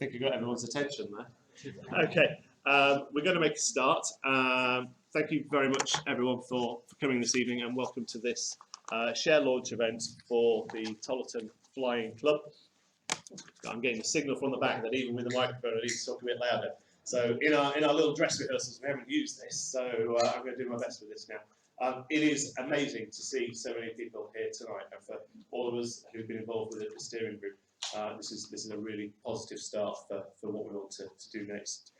think I got everyone's attention there. Okay, we're going to make a start. Thank you very much, everyone, for coming this evening, and welcome to this share launch event for the Tollerton Flying Club. I'm getting a signal from the back that even with the microphone, I need to talk a bit louder. So in our little dress rehearsals, we haven't used this, so I'm going to do my best with this now. It is amazing to see so many people here tonight, and for all of us who've been involved with the steering group, this is a really positive start for what we want to do next.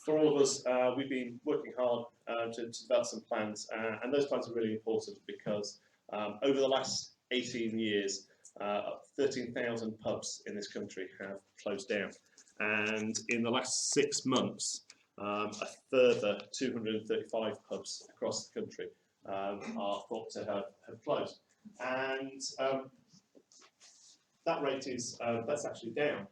For all of us, we've been working hard to develop some plans, and those plans are really important because over the last 18 years, 13,000 pubs in this country have closed down, and in the last 6 months, a further 235 pubs across the country are thought to have closed, and that rate is that's actually down.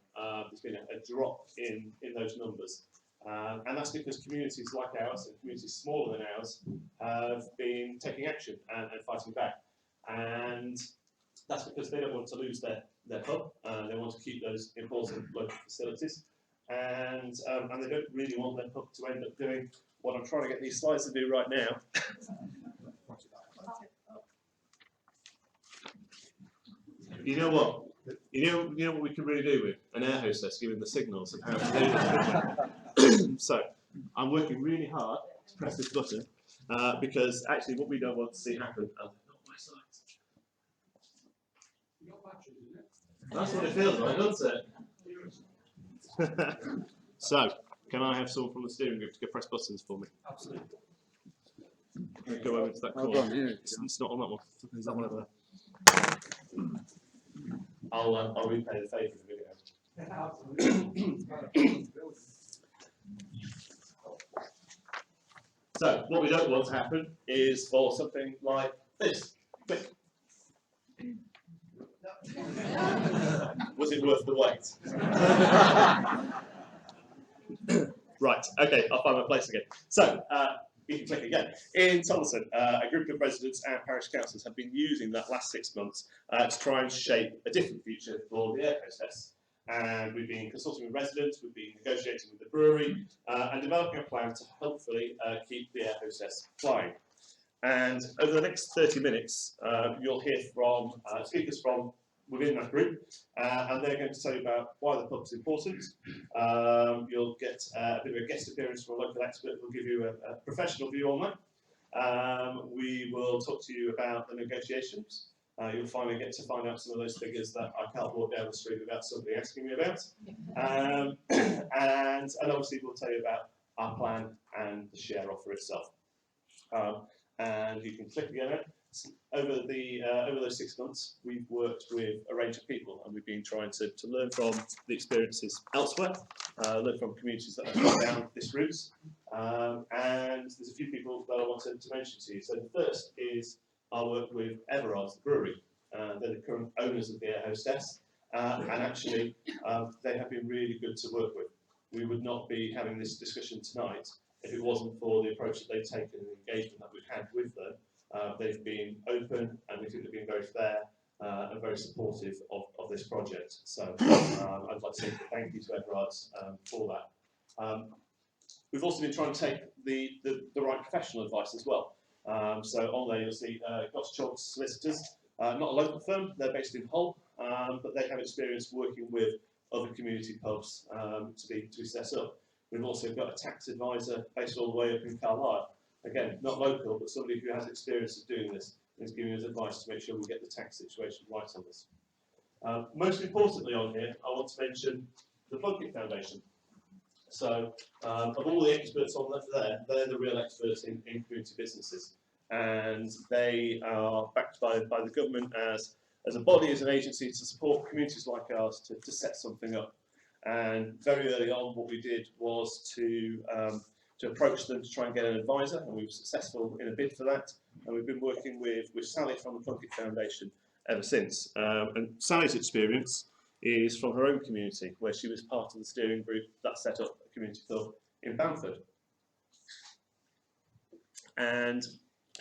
There's been a drop in those numbers, and that's because communities like ours and communities smaller than ours have been taking action and fighting back, and that's because they don't want to lose their pub. They want to keep those important local facilities, and they don't really want their pub to end up doing what I'm trying to get these slides to do right now. You know what? You know what we can really do with an air hostess giving the signals of how to do this. So I'm working really hard to press this button because actually what we don't want to see happen. Not my slides. That's what it feels like, doesn't it? So, can I have someone from the steering group to go press buttons for me? Absolutely. Go over to that corner. It's not on that one. Is that one over there? I'll repay the favour in a video. So, what we don't want to happen is for something like this. Click. Was it worth the wait? Right, okay, I'll find my place again. So, you can click again. In Tollerton, a group of residents and parish councillors have been using that last 6 months to try and shape a different future for the Air Hostess. And we've been consulting with residents, we've been negotiating with the brewery, and developing a plan to hopefully keep the Air Hostess flying. And over the next 30 minutes, you'll hear from speakers from within that group, and they're going to tell you about why the pub's important. You'll get a bit of a guest appearance from a local expert who'll give you a professional view on that. We will talk to you about the negotiations. You'll finally get to find out some of those figures that I can't walk down the street without somebody asking me about. And obviously we'll tell you about our plan and the share offer itself. And you can click again. Over those 6 months, we've worked with a range of people, and we've been trying to learn from the experiences elsewhere, learn from communities that have gone down this route. And there's a few people that I wanted to mention to you. So the first is our work with Everard's, the brewery. They're the current owners of the Air Hostess, and actually they have been really good to work with. We would not be having this discussion tonight if it wasn't for the approach that they've taken and the engagement that we've had with them. They've been open, and we think they've been very fair and very supportive of this project. So I'd like to say thank you to Everard's for that. We've also been trying to take the right professional advice as well. So on there you'll see Gottschalk Solicitors, not a local firm, they're based in Hull, but they have experience working with other community pubs to be set up. We've also got a tax advisor based all the way up in Carlisle. Again, not local, but somebody who has experience of doing this and is giving us advice to make sure we get the tax situation right on this. Most importantly on here, I want to mention the Plunkett Foundation. So, of all the experts on there, they're the real experts in community businesses. And they are backed by the government as a body, as an agency to support communities like ours to set something up. And very early on, what we did was to approach them to try and get an advisor, and we were successful in a bid for that. And we've been working with Sally from the Plunkett Foundation ever since. And Sally's experience is from her own community, where she was part of the steering group that set up a community pub in Bamford. And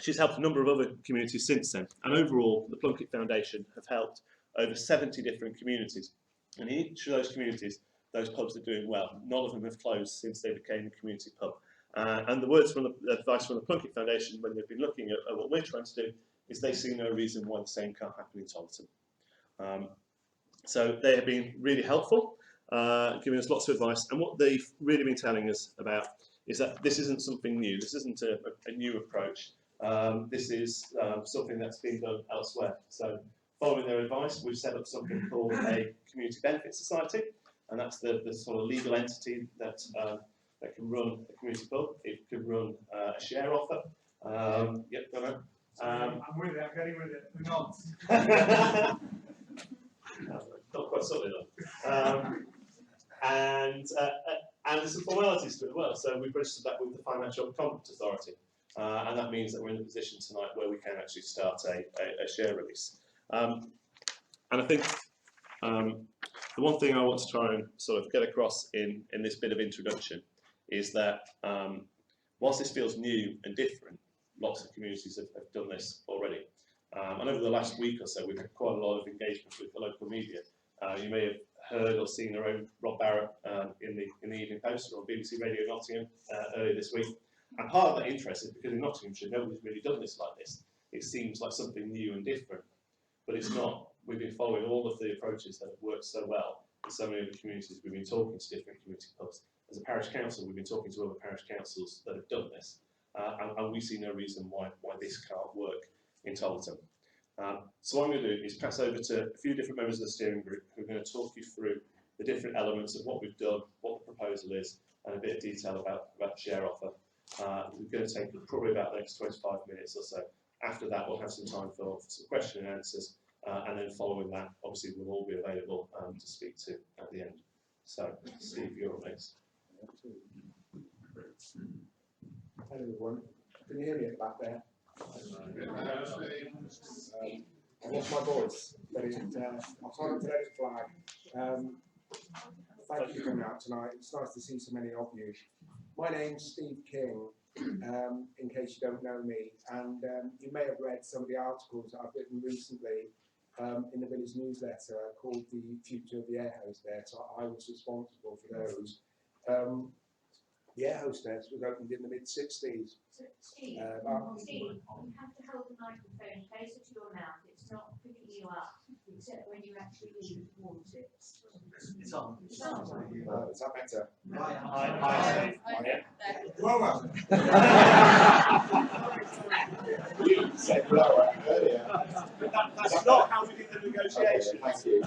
she's helped a number of other communities since then. And overall, the Plunkett Foundation have helped over 70 different communities. And in each of those communities, those pubs are doing well. None of them have closed since they became a community pub. And the words from the advice from the Plunkett Foundation, when they've been looking at what we're trying to do, is they see no reason why the same can't happen in Tollerton. So they have been really helpful, giving us lots of advice. And what they've really been telling us about is that this isn't something new. This isn't a new approach. This is something that's been done elsewhere. So following their advice, we've set up something called a Community Benefit Society. And that's the sort of legal entity that that can run a community pub. It could run a share offer. Yep, go on. I'm with it. I'm getting with it. We're not. Not quite solid enough. And there's some formalities to it as well. So we've registered that with the Financial Conduct Authority. And that means that we're in a position tonight where we can actually start a share release. And I think the one thing I want to try and sort of get across in this bit of introduction is that whilst this feels new and different, lots of communities have done this already. And over the last week or so, we've had quite a lot of engagement with the local media. You may have heard or seen our own Rob Barrett in the Evening Post or on BBC Radio Nottingham earlier this week. And part of that interest is because in Nottinghamshire, nobody's really done this like this. It seems like something new and different, but it's not. We've been following all of the approaches that have worked so well in so many other communities. We've been talking to different community pubs. As a parish council, we've been talking to other parish councils that have done this, and we see no reason why this can't work in Tollerton. So what I'm going to do is pass over to a few different members of the steering group who are going to talk you through the different elements of what we've done, what the proposal is, and a bit of detail about the share offer. We're going to take probably about the next 25 minutes or so. After that, we'll have some time for some question and answers, and then following that, obviously, we'll all be available to speak to at the end. So, Steve, you're up next. Hello everyone, can you hear me at the back there? I lost my voice, but I can't let it flag. Thank you for coming out tonight. It's nice to see so many of you. My name's Steve King, in case you don't know me, and you may have read some of the articles that I've written recently in the village newsletter called The Future of the Air Hostess. So I was responsible for those. The Air Hostess was opened in the mid-60s. So, Steve, you have to hold the microphone closer to your mouth. It's not picking you up, except when you actually lean towards it. It's on. It's on. Is that better? Hi. Lower. You said lower earlier. That's not how we did the negotiation. Okay, thank you.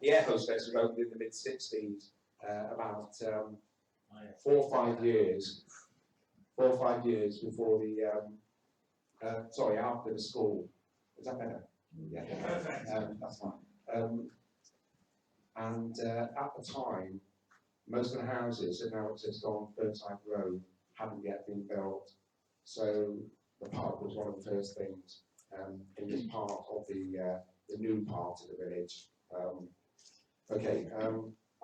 The Air Hostess was opened in the mid-60s, about 4 or 5 years. 4 or 5 years before the, after the school. Is that better? Yeah, Perfect. That's fine. And at the time, most of the houses that now exist on Burnside Road hadn't yet been built. So the pub was one of the first things in this part of the new part of the village.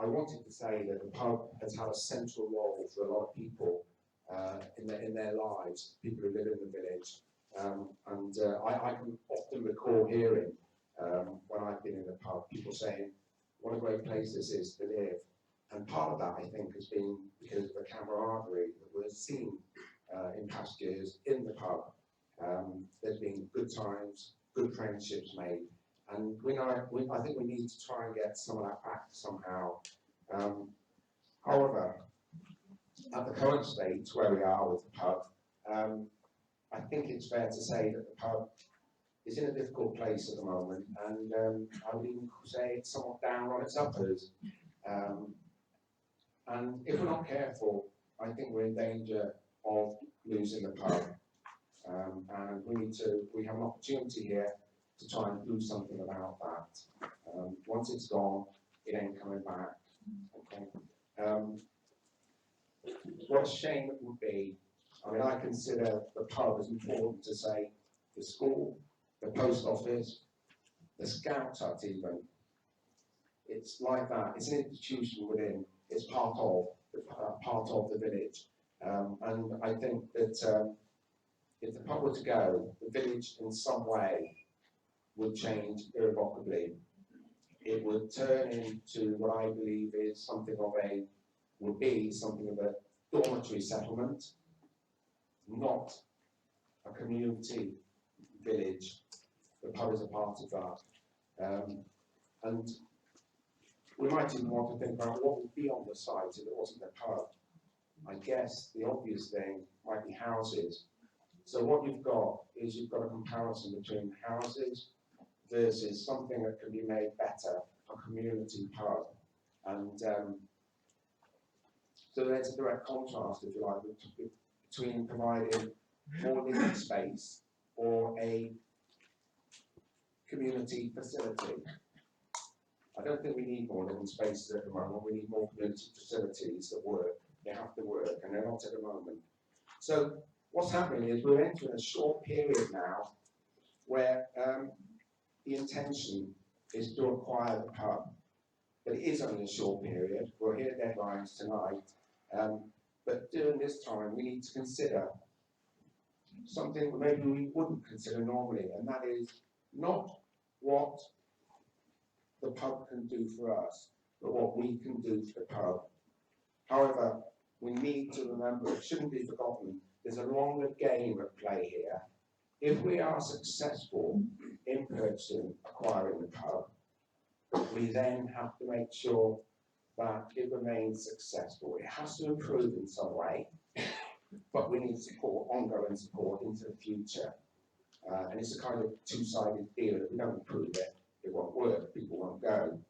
I wanted to say that the pub has had a central role for a lot of people in their lives, people who live in the village. I can often recall hearing, when I've been in the pub, people saying, what a great place this is to live. And part of that, I think, has been because of the camaraderie that we're seeing in past years in the pub. There's been good times, good friendships made. And I think we need to try and get some of that back somehow. However, at the current state where we are with the pub, I think it's fair to say that the pub is in a difficult place at the moment, and I would even say it's somewhat down on its uppers. And if we're not careful, I think we're in danger of losing the pub. And we have an opportunity here to try and do something about that. Once it's gone, it ain't coming back. Okay. What a shame it would be. I mean, I consider the pub as important to, say, the school, the post office, the scout hut even. It's like that. It's an institution within. It's part of the village. And I think that if the pub were to go, the village in some way would change irrevocably. It would turn into what I believe is would be something of a dormitory settlement, not a community village. The pub is a part of that. And we might even want to think about what would be on the site if it wasn't a pub. I guess the obvious thing might be houses. So what you've got is you've got a comparison between houses versus something that can be made better, a community pub. And so there's a direct contrast, if you like, between providing more living space or a community facility. I don't think we need more living spaces at the moment. We need more community facilities that work. They have to work, and they're not at the moment. So what's happening is we're entering a short period now where the intention is to acquire the pub. But it is only a short period. We'll hear deadlines tonight. But during this time, we need to consider something that maybe we wouldn't consider normally, and that is not what the pub can do for us, but what we can do for the pub. However, we need to remember, it shouldn't be forgotten, there's a longer game at play here. If we are successful in purchasing, acquiring the pub, we then have to make sure that it remains successful. It has to improve in some way, but we need support, ongoing support into the future. And it's a kind of two-sided deal. If we don't improve it, it won't work, people won't go.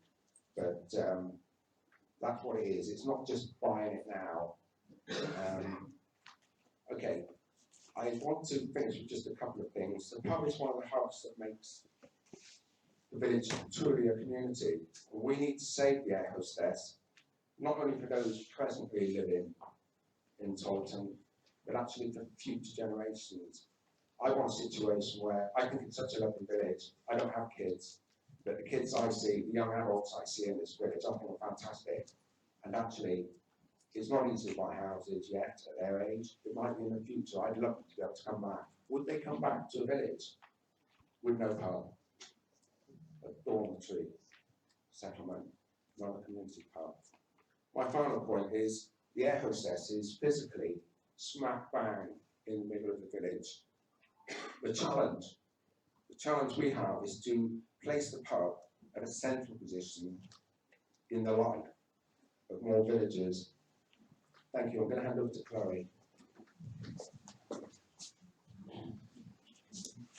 But that's what it is. It's not just buying it now. Okay, I want to finish with just a couple of things. The pub is one of the hubs that makes the village truly a community. We need to save the Air Hostess, not only for those presently living in Tollerton, but actually for future generations. I want a situation where I think it's such a lovely village. I don't have kids, but the kids I see, the young adults I see in this village, I think are fantastic. And actually, it's not easy to buy houses yet at their age. It might be in the future. I'd love them to be able to come back. Would they come back to a village with no pub? A dormitory settlement, not a community pub. My final point is the Air Hostess is physically smack bang in the middle of the village. The challenge we have is to place the pub at a central position in the life of more villagers. Thank you. I'm going to hand over to Chloe.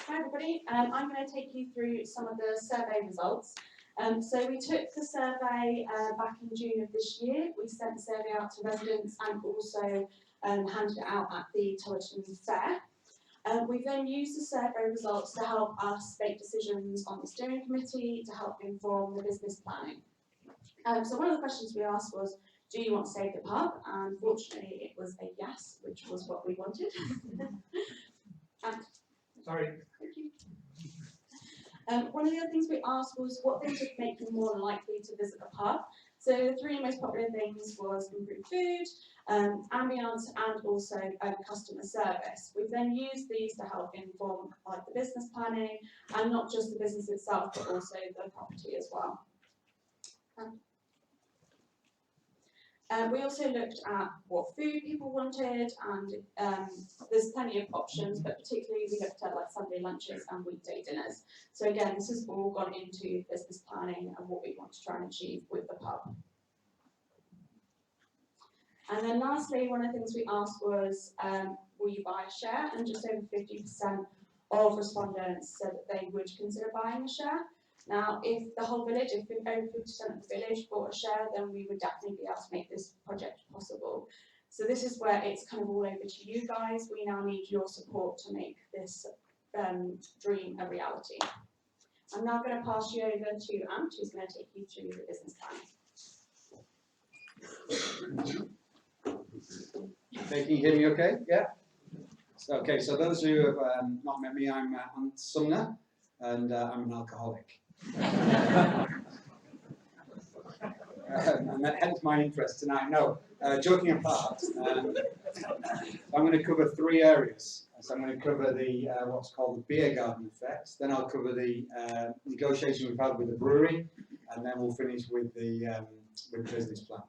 Hi everybody, I'm going to take you through some of the survey results. So we took the survey back in June of this year. We sent the survey out to residents and also handed it out at the Tollerton Fair. We then used the survey results to help us make decisions on the steering committee, to help inform the business planning. So one of the questions we asked was, do you want to save the pub? And fortunately it was a yes, which was what we wanted. Sorry. Thank you. One of the other things we asked was what things would make you more likely to visit the pub. So the three most popular things was improved food, ambience, and also customer service. We've then used these to help inform like the business planning, and not just the business itself, but also the property as well. We also looked at what food people wanted, and there's plenty of options, but particularly we looked at like Sunday lunches and weekday dinners. So again, this has all gone into business planning and what we want to try and achieve with the pub. And then lastly, one of the things we asked was, will you buy a share? And just over 50% of respondents said that they would consider buying a share. Now, if the whole village, if over 50% of the village bought a share, then we would definitely be able to make this project possible. So this is where it's kind of all over to you guys. We now need your support to make this dream a reality. I'm now going to pass you over to Ant, who's going to take you through the business plan. Okay, can you hear me okay? Yeah? Okay, so those who have not met me, I'm Ant Sumner, and I'm an alcoholic. And hence my interest tonight. No, joking apart, I'm going to cover three areas. So I'm going to cover the what's called the beer garden effects. Then I'll cover the negotiation we've had with the brewery, and then we'll finish with the business plan.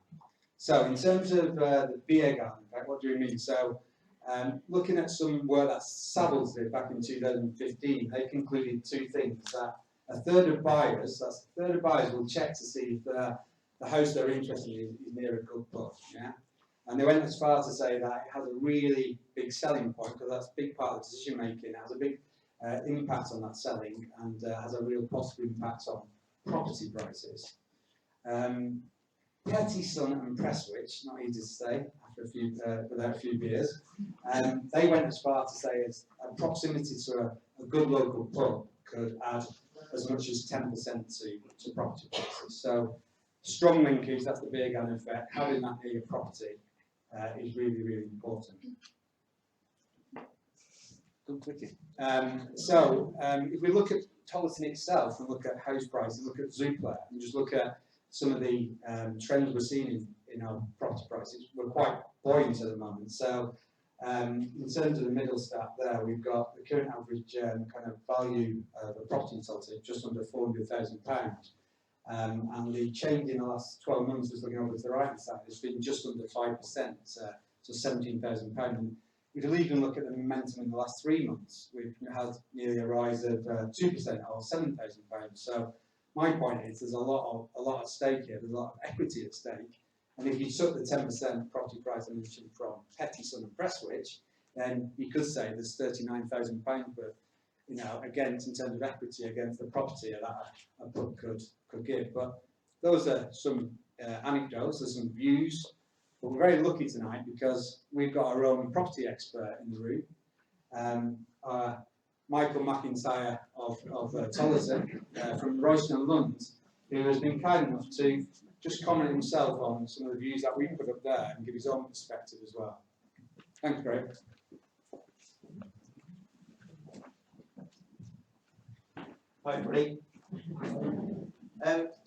So in terms of the beer garden effect, what do we mean? So looking at some work that Savills did back in 2015, they concluded two things: that a third of buyers will check to see if the house they're interested in is near a good pub. Yeah. And they went as far to say that it has a really big selling point, because that's a big part of the decision making. It has a big impact on that selling, and has a real positive impact on property prices. Petty Sun and Prestwich, not easy to say after a few without a few beers, they went as far to say as a proximity to a good local pub could add as much as 10% to property prices. So strong linkage, that's the beer garden effect. Having that near your property is really, really important. If we look at Tollerton itself and look at house prices, look at Zoopla, and just look at some of the trends we're seeing in our property prices, we're quite buoyant at the moment. So in terms of the middle stat there, we've got the current average kind of value of a property in Tollerton just under £400,000. And the change in the last 12 months, just looking over to the right hand side, has been just under 5%, so £17,000. We can even look at the momentum in the last 3 months. We've had nearly a rise of 2% or £7,000. So my point is, there's a lot at stake here. There's a lot of equity at stake. And if you took the 10% property price I mentioned from Petty Sun and Prestwich, then you could say there's £39,000 worth, you know, against, in terms of equity against the property that a pub could give. But those are some anecdotes, there's some views. But we're very lucky tonight because we've got our own property expert in the room, Michael McIntyre of Tollerton from Royston and Lund, who has been kind enough to just comment himself on some of the views that we put up there and give his own perspective as well. Thanks, Greg. Hi, everybody.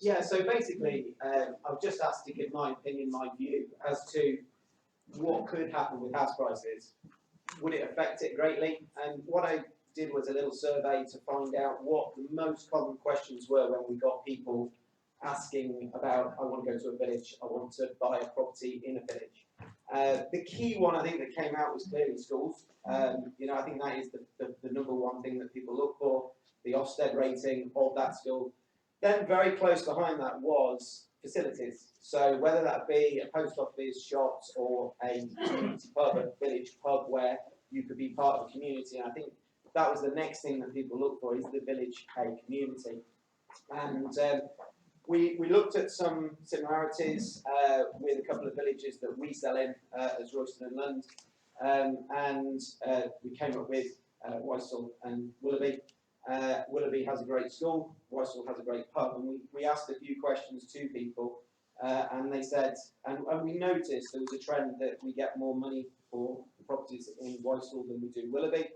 Yeah, so basically, I was just asked to give my opinion, my view as to what could happen with house prices. Would it affect it greatly? And what I did was a little survey to find out what the most common questions were when we got people asking about, I want to go to a village, I want to buy a property in a village. The key one I think that came out was clearly schools. You know, I think that is the number one thing that people look for, the Ofsted rating of that school. Then very close behind that was facilities. So whether that be a post office, shops, or a community pub, a village pub where you could be part of the community. And I think that was the next thing that people look for, is the village a community. And we looked at some similarities with a couple of villages that we sell in as Royston and Lund. And we came up with Weissel and Willoughby. Willoughby has a great school, Weissel has a great pub, and we asked a few questions to people, and they said, and we noticed there was a trend that we get more money for properties in Weissel than we do Willoughby.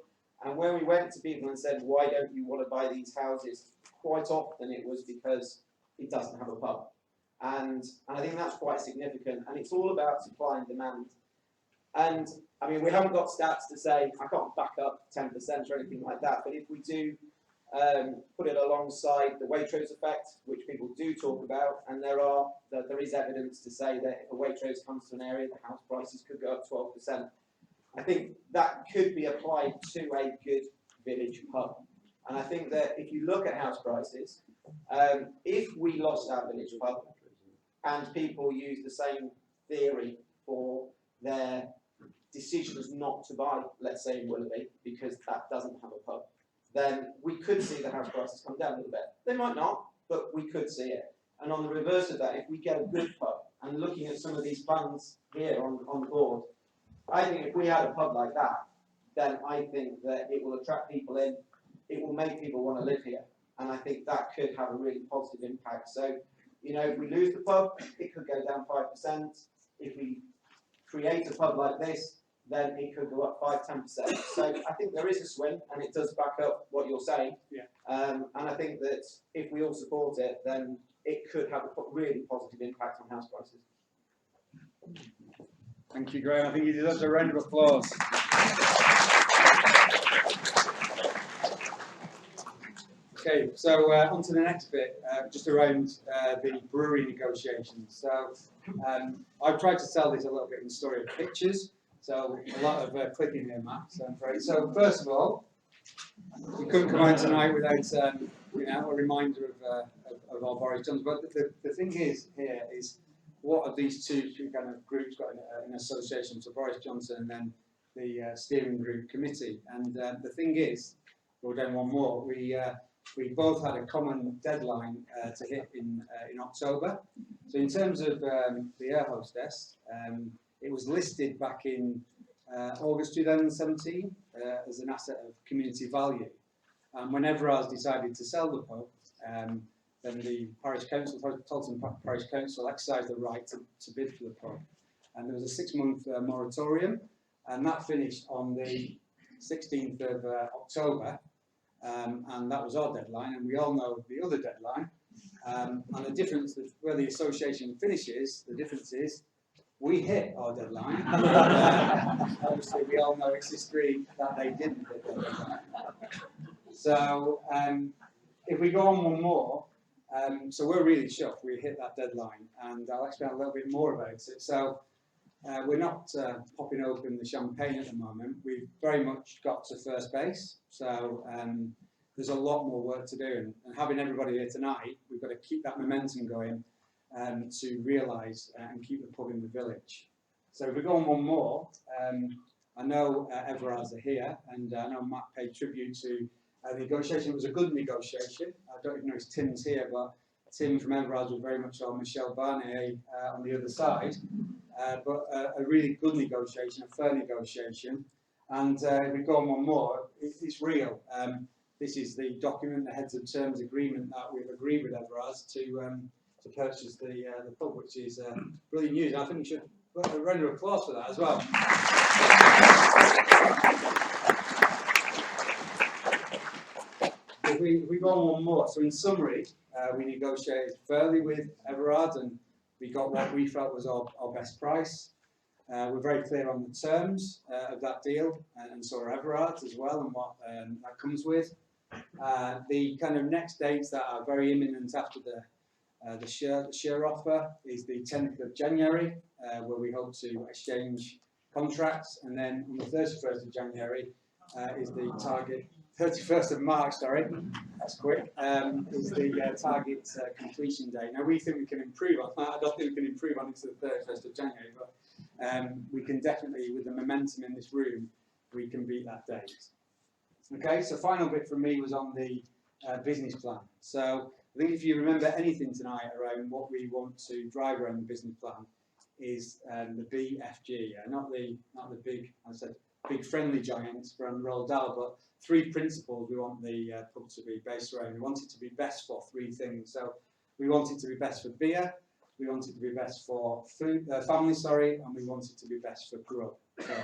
And when we went to people and said, why don't you want to buy these houses, quite often it was because it doesn't have a pub. And I think that's quite significant, and it's all about supply and demand. And I mean, we haven't got stats to say, I can't back up 10% or anything like that, but if we do put it alongside the Waitrose effect, which people do talk about, and there is evidence to say that if a Waitrose comes to an area, the house prices could go up 12%. I think that could be applied to a good village pub. And I think that if you look at house prices, if we lost our village pub and people use the same theory for their decisions not to buy, let's say in Willoughby, because that doesn't have a pub, then we could see the house prices come down a little bit. They might not, but we could see it. And on the reverse of that, if we get a good pub, and looking at some of these plans here on the board, I think if we had a pub like that, then I think that it will attract people in, it will make people want to live here, and I think that could have a really positive impact. So, you know, if we lose the pub, it could go down 5%. If we create a pub like this, then it could go up 5–10%. So I think there is a swing, and it does back up what you're saying. Yeah. And I think that if we all support it, then it could have a really positive impact on house prices. Thank you, Graham. I think you deserve a round of applause. Okay, so on to the next bit, just around the brewery negotiations. So I've tried to sell this a little bit in the story of pictures, so a lot of clicking here, Matt. So first of all, we couldn't come out tonight without a reminder of our Boris Johnson. But the thing is here is, what are these two kind of groups got in association? So Boris Johnson and then the steering group committee. And the thing is, we'll do one more. We both had a common deadline to hit in October. So in terms of the Air Hostess, it was listed back in August 2017 as an asset of community value. And whenever I was decided to sell the pub, then the parish council, Tollerton Parish Council, exercised the right to bid for the pub. And there was a 6-month moratorium, and that finished on the 16th of October. And that was our deadline, and we all know the other deadline. And the difference, where the association finishes, the difference is we hit our deadline. Obviously, we all know it's history that they didn't hit their deadline. So if we go on one more, so we're really shocked we hit that deadline, and I'll explain a little bit more about it. So we're not popping open the champagne at the moment. We've very much got to first base, so there's a lot more work to do, and having everybody here tonight, we've got to keep that momentum going to realise and keep the pub in the village. So if we go on one more, I know Everards are here, and I know Matt paid tribute to the negotiation. It was a good negotiation. I don't even know if Tim's here, but Tim from Everards was very much on Michelle Barnier on the other side. But a really good negotiation, a fair negotiation. And if we go on one more, it's real. This is the document, the heads of terms agreement that we've agreed with Everards to purchase the pub, which is brilliant news. I think we should a round of applause for that as well. If we go on one more, so in summary, we negotiated fairly with Everards, and we got what we felt was our best price. We're very clear on the terms of that deal, and so are Everards as well, and what that comes with. The kind of next dates that are very imminent after the share offer is the 10th of January, where we hope to exchange contracts, and then on the 31st of January is the target. 31st of March, sorry, that's quick, is the target completion date. Now, we think we can improve on that. I don't think we can improve on it to the 31st of January, but we can definitely, with the momentum in this room, we can beat that date. Okay, so final bit from me was on the business plan. So I think if you remember anything tonight around what we want to drive around the business plan is the BFG, not the big, I said, big friendly giants from Roald Dahl, but 3 principles we want the pub to be based around. We want it to be best for 3 things. So we want it to be best for beer, we want it to be best for food, family, and we want it to be best for grub,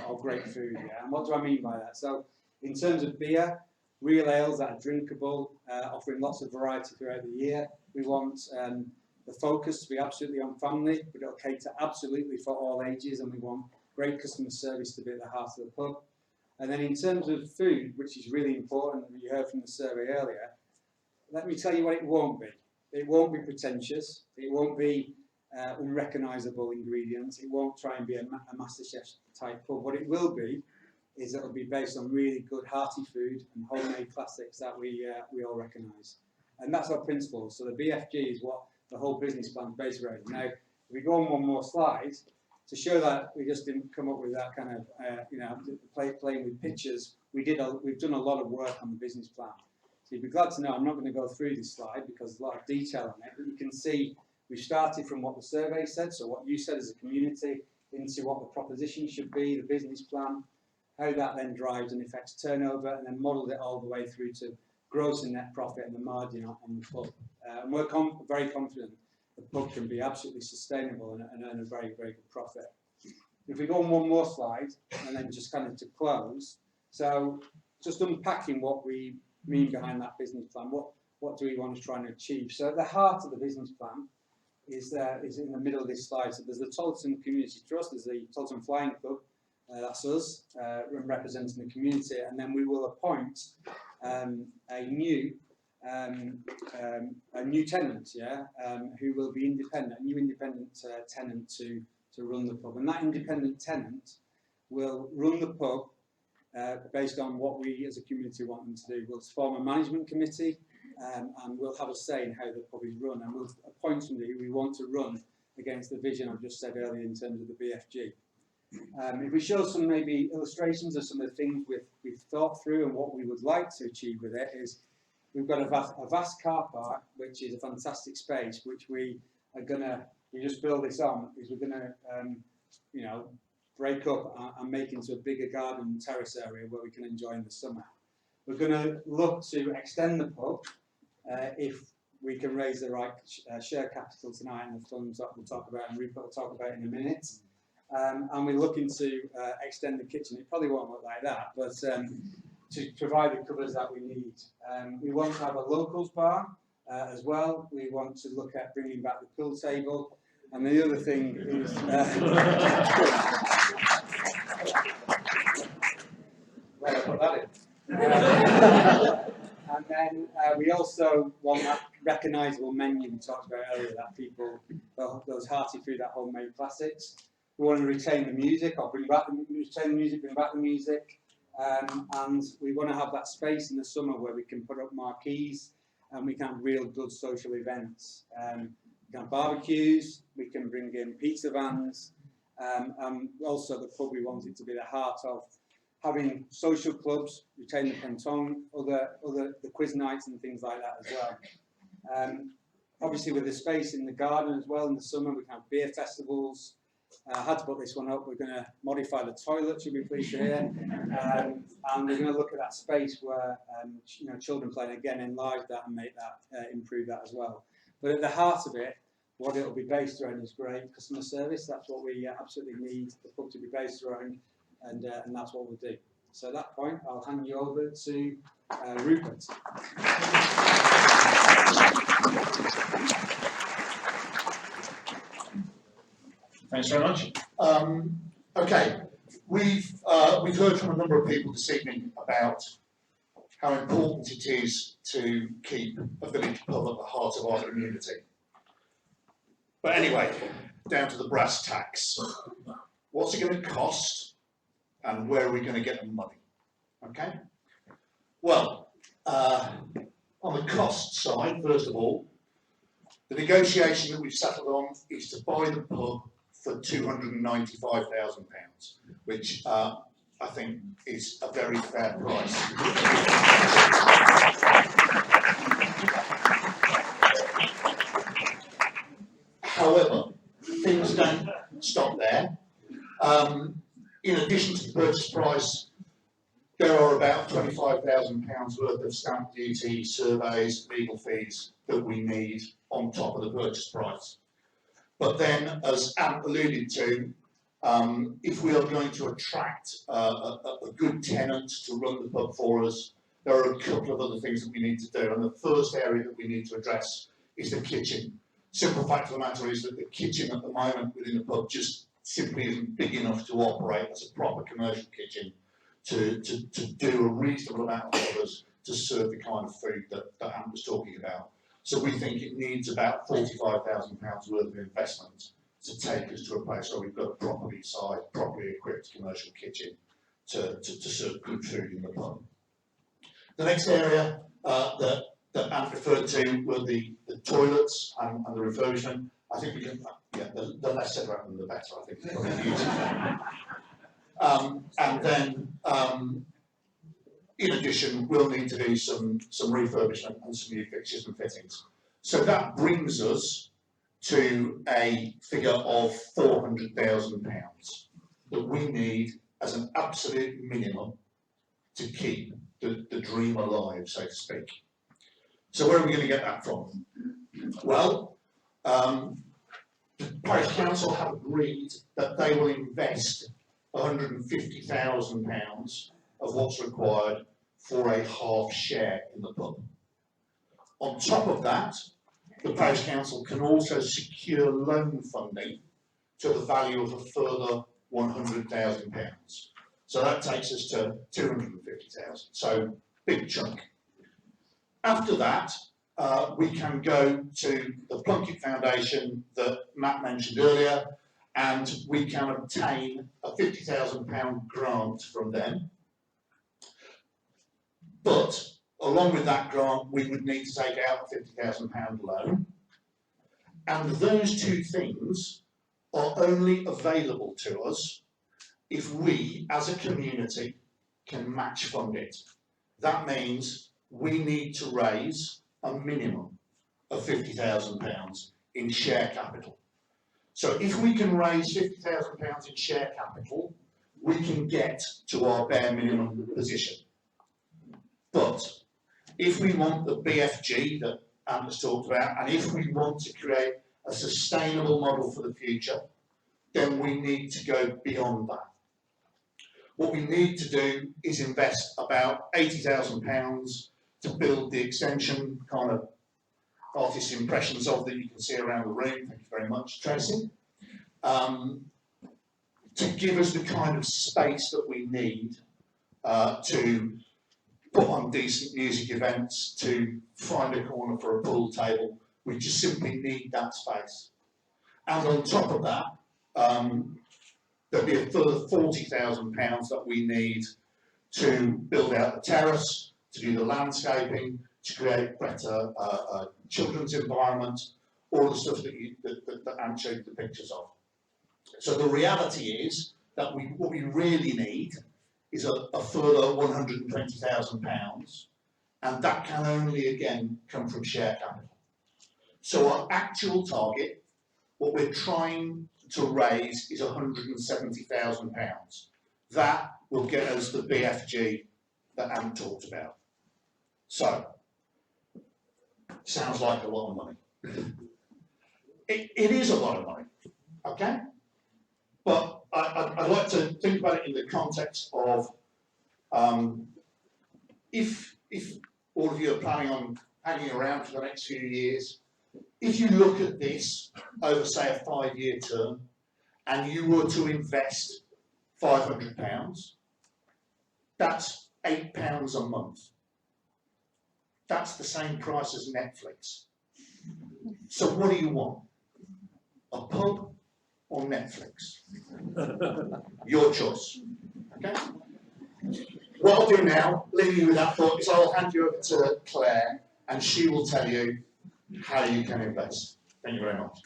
or great food. Yeah. And what do I mean by that? So in terms of beer, real ales that are drinkable, offering lots of variety throughout the year. We want the focus to be absolutely on family, but it'll cater absolutely for all ages, and we want great customer service to be at the heart of the pub. And then in terms of food, which is really important, that you heard from the survey earlier, let me tell you what it won't be. It won't be pretentious. It won't be unrecognisable ingredients. It won't try and be a MasterChef type pub. What it will be is it'll be based on really good hearty food and homemade classics that we all recognise. And that's our principle. So the BFG is what the whole business plan is based around. Now, if we go on one more slide, to show that we just didn't come up with that kind of, playing with pictures, we've done a lot of work on the business plan. So you'd be glad to know I'm not going to go through this slide because there's a lot of detail on it, but you can see we started from what the survey said, so what you said as a community, into what the proposition should be, the business plan, how that then drives and affects turnover, and then modelled it all the way through to gross and net profit and the margin on the pub. And we're very confident the pub can be absolutely sustainable and earn a very, very good profit. If we go on one more slide, and then just kind of to close, so just unpacking what we mean behind that business plan, what do we want to try and achieve? So at the heart of the business plan is in the middle of this slide. So there's the Tollerton Community Trust, there's the Tollerton Flying Club, that's us, representing the community, and then we will appoint a new a new tenant, who will be independent, a new independent tenant to run the pub. And that independent tenant will run the pub based on what we as a community want them to do. We'll form a management committee and we'll have a say in how the pub is run, and we'll appoint somebody who we want to run against the vision I've just said earlier in terms of the BFG. If we show some maybe illustrations of some of the things we've thought through and what we would like to achieve with it is we've got a vast car park, which is a fantastic space, which we just build this on, is we're going to, break up and make into a bigger garden terrace area where we can enjoy in the summer. We're going to look to extend the pub if we can raise the right share capital tonight and the funds that we'll talk about and Rupert will talk about in a minute. And we're looking to extend the kitchen. It probably won't look like that, but to provide the covers that we need. We want to have a locals bar as well. We want to look at bringing back the pool table. And the other thing is... where I put that in. And then we also want that recognisable menu we talked about earlier, that people, those hearty food, that homemade classics. We want to retain the music, or bring back the music. And we want to have that space in the summer where we can put up marquees and we can have real good social events. We can have barbecues, we can bring in pizza vans, and also the pub, we want it to be the heart of having social clubs, retain the pentong, the quiz nights and things like that as well. Obviously with the space in the garden as well in the summer, we can have beer festivals. I had to put this one up. We're going to modify the toilet, you'll be pleased to hear, and we're going to look at that space where children play, and again enlarge that and make that improve that as well. But at the heart of it, what it'll be based around is great customer service. That's what we absolutely need the pub to be based around, and that's what we'll do. So at that point, I'll hand you over to Rupert. Thanks very much. Okay, we've heard from a number of people this evening about how important it is to keep a village pub at the heart of our community. But anyway, down to the brass tacks. What's it going to cost, and where are we going to get the money? Okay. Well, on the cost side, first of all, the negotiation that we've settled on is to buy the pub for £295,000, which I think is a very fair price. However, things don't stop there. In addition to the purchase price, there are about £25,000 worth of stamp duty, surveys, legal fees that we need on top of the purchase price. But then, as Ant alluded to, if we are going to attract a good tenant to run the pub for us, there are a couple of other things that we need to do. And the first area that we need to address is the kitchen. Simple fact of the matter is that the kitchen at the moment within the pub just simply isn't big enough to operate as a proper commercial kitchen to do a reasonable amount of orders to serve the kind of food that Ant was talking about. So we think it needs about £45,000 worth of investment to take us to a place where we've got a properly sized, properly equipped commercial kitchen to serve good food in the pub. The next area that Ant referred to were the toilets and the refurbishment. I think we can, the less said about them, the better, I think. And then, in addition, we'll need to do some refurbishment and some new fixtures and fittings. So that brings us to a figure of £400,000 that we need as an absolute minimum to keep the dream alive, so to speak. So where are we going to get that from? Well, the Parish Council have agreed that they will invest £150,000 of what's required for a half share in the pub. On top of that, the Parish Council can also secure loan funding to the value of a further £100,000. So that takes us to £250,000. So big chunk. After that, we can go to the Plunkett Foundation that Matt mentioned earlier, and we can obtain a £50,000 grant from them. But along with that grant, we would need to take out a £50,000 loan. And those two things are only available to us if we, as a community, can match fund it. That means we need to raise a minimum of £50,000 in share capital. So if we can raise £50,000 in share capital, we can get to our bare minimum position. But if we want the BFG that Anna's talked about, and if we want to create a sustainable model for the future, then we need to go beyond that. What we need to do is invest about £80,000 to build the extension kind of artist impressions of that you can see around the room. Thank you very much, Tracy. To give us the kind of space that we need to put on decent music events, to find a corner for a pool table. We just simply need that space. And on top of that, there'll be a further £40,000 that we need to build out the terrace, to do the landscaping, to create better children's environment, all the stuff that Anne showed the pictures of. So the reality is that what we really need is a further £120,000, and that can only again come from share capital. So our actual target, what we're trying to raise, is £170,000. That will get us the BFG that Anne talked about. So, sounds like a lot of money. It is a lot of money, okay? But I'd like to think about it in the context of if all of you are planning on hanging around for the next few years, if you look at this over, say, a 5-year term, and you were to invest £500, that's £8 a month. That's the same price as Netflix. So what do you want? A pub or Netflix? Your choice. Okay? What I'll do now, leaving you with that thought, is I'll hand you over to Claire, and she will tell you how you can invest. Thank you very much.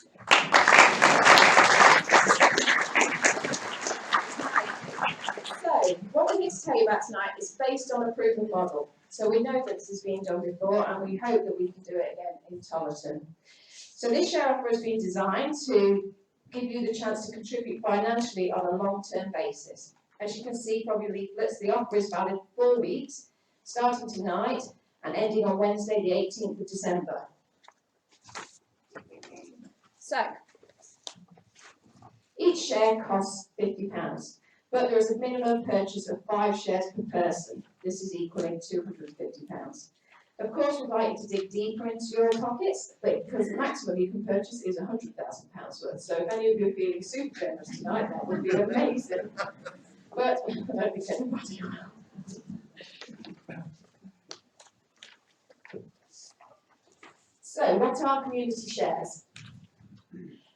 So, what we need to tell you about tonight is based on a proven model. So we know that this has been done before, and we hope that we can do it again in Tollerton. So this share offer has been designed to give you the chance to contribute financially on a long-term basis. As you can see from your leaflets, the offer is valid 4 weeks, starting tonight and ending on Wednesday the 18th of December. So, each share costs £50, but there is a minimum purchase of 5 shares per person. This is equaling £250. Of course, we'd like you to dig deeper into your pockets, but because the maximum you can purchase is £100,000 worth. So if any of you are feeling super generous tonight, that would be amazing. But I don't think anybody will. So, what are community shares?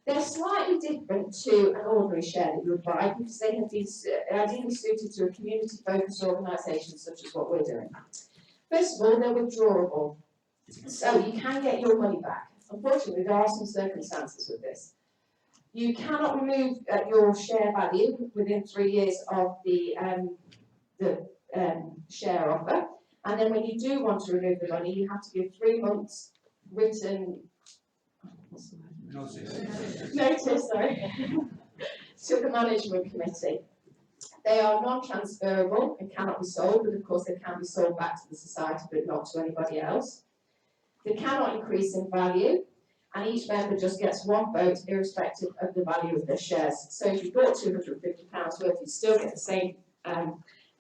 They're slightly different to an ordinary share that you would buy because they have been ideally suited to a community-focused organisation such as what we're doing. First of all, they're withdrawable, so you can get your money back. Unfortunately, there are some circumstances with this. You cannot remove your share value within 3 years of the share offer, and then when you do want to remove the money, you have to give 3 months written notice, to the management committee. They are non-transferable and cannot be sold, but of course they can be sold back to the society, but not to anybody else. They cannot increase in value, and each member just gets 1 vote irrespective of the value of their shares. So if you bought £250 worth, you still get the same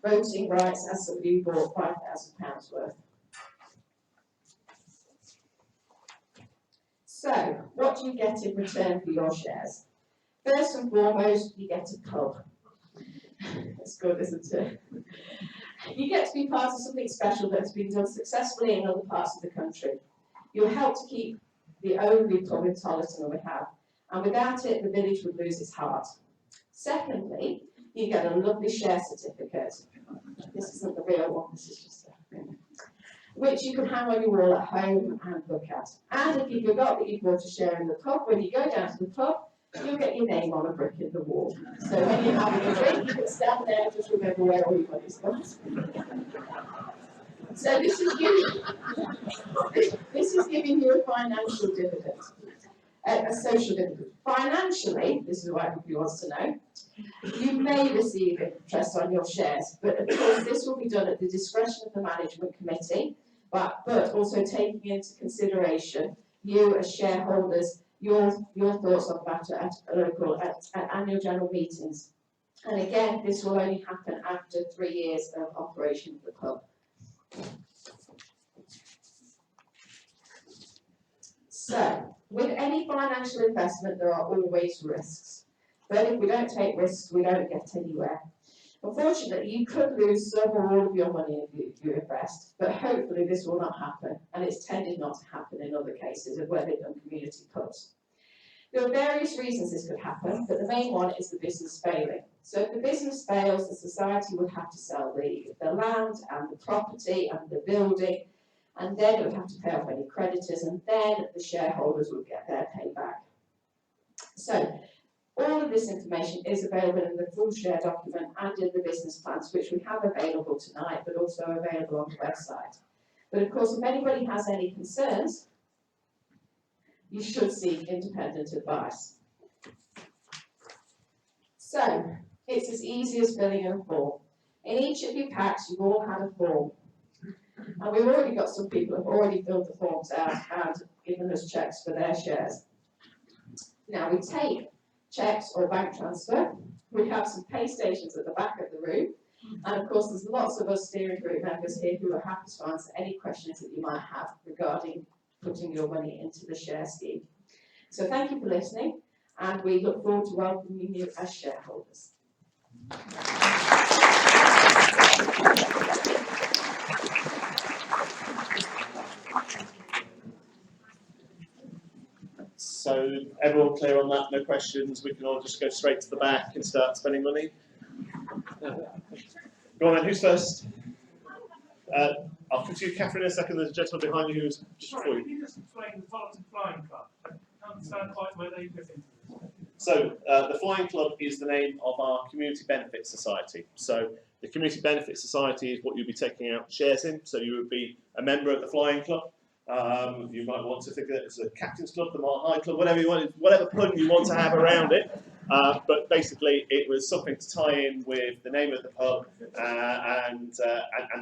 voting rights as somebody who bought £5,000 worth. So, what do you get in return for your shares? First and foremost, you get a pub. That's good, isn't it? You get to be part of something special that has been done successfully in other parts of the country. You'll help to keep the only pub in Tollerton that we have, and without it, the village would lose its heart. Secondly, you get a lovely share certificate. This isn't the real one, this is just which you can hang on your wall at home and look at. And if you forgot that you bought a share in the pub, when you go down to the pub, you'll get your name on a brick in the wall. So when you're having a drink, you can stand there and just remember where all your money's gone. So this is giving you a financial dividend, a social dividend. Financially, this is what everybody wants to know, you may receive interest on your shares, but of course this will be done at the discretion of the management committee, but also taking into consideration you as shareholders, your thoughts on the matter at annual general meetings. And again, this will only happen after 3 years of operation of the pub. So, with any financial investment, there are always risks. But if we don't take risks, we don't get anywhere. Unfortunately, you could lose some or all of your money if you invest, but hopefully this will not happen, and it's tended not to happen in other cases of where they've done community pubs. There are various reasons this could happen, but the main one is the business failing. So if the business fails, the society would have to sell the land and the property and the building, and then it would have to pay off any creditors, and then the shareholders would get their payback. So all of this information is available in the full share document and in the business plans, which we have available tonight, but also available on the website. But of course, if anybody has any concerns, you should seek independent advice. So, it's as easy as filling in a form. In each of your packs, you've all had a form. And we've already got some people who have already filled the forms out and given us cheques for their shares. Now, we take cheques or bank transfer. We have some pay stations at the back of the room. And of course, there's lots of us steering group members here who are happy to answer any questions that you might have regarding putting your money into the share scheme. So thank you for listening, and we look forward to welcoming you as shareholders. So everyone clear on that? No questions? We can all just go straight to the back and start spending money? Go on then, who's first? I'll come to you, Catherine, in a second. There's a gentleman behind you who's just before you. Can you just explain the Tollerton Flying Club? I don't understand quite where they fit into this. So the Flying Club is the name of our Community Benefit Society. So the Community Benefit Society is what you'll be taking out shares in. So you would be a member of the Flying Club. You might want to think that it's a Captain's Club, the Mile High Club, whatever you want, whatever pun you want to have around it. But basically, it was something to tie in with the name of the pub, and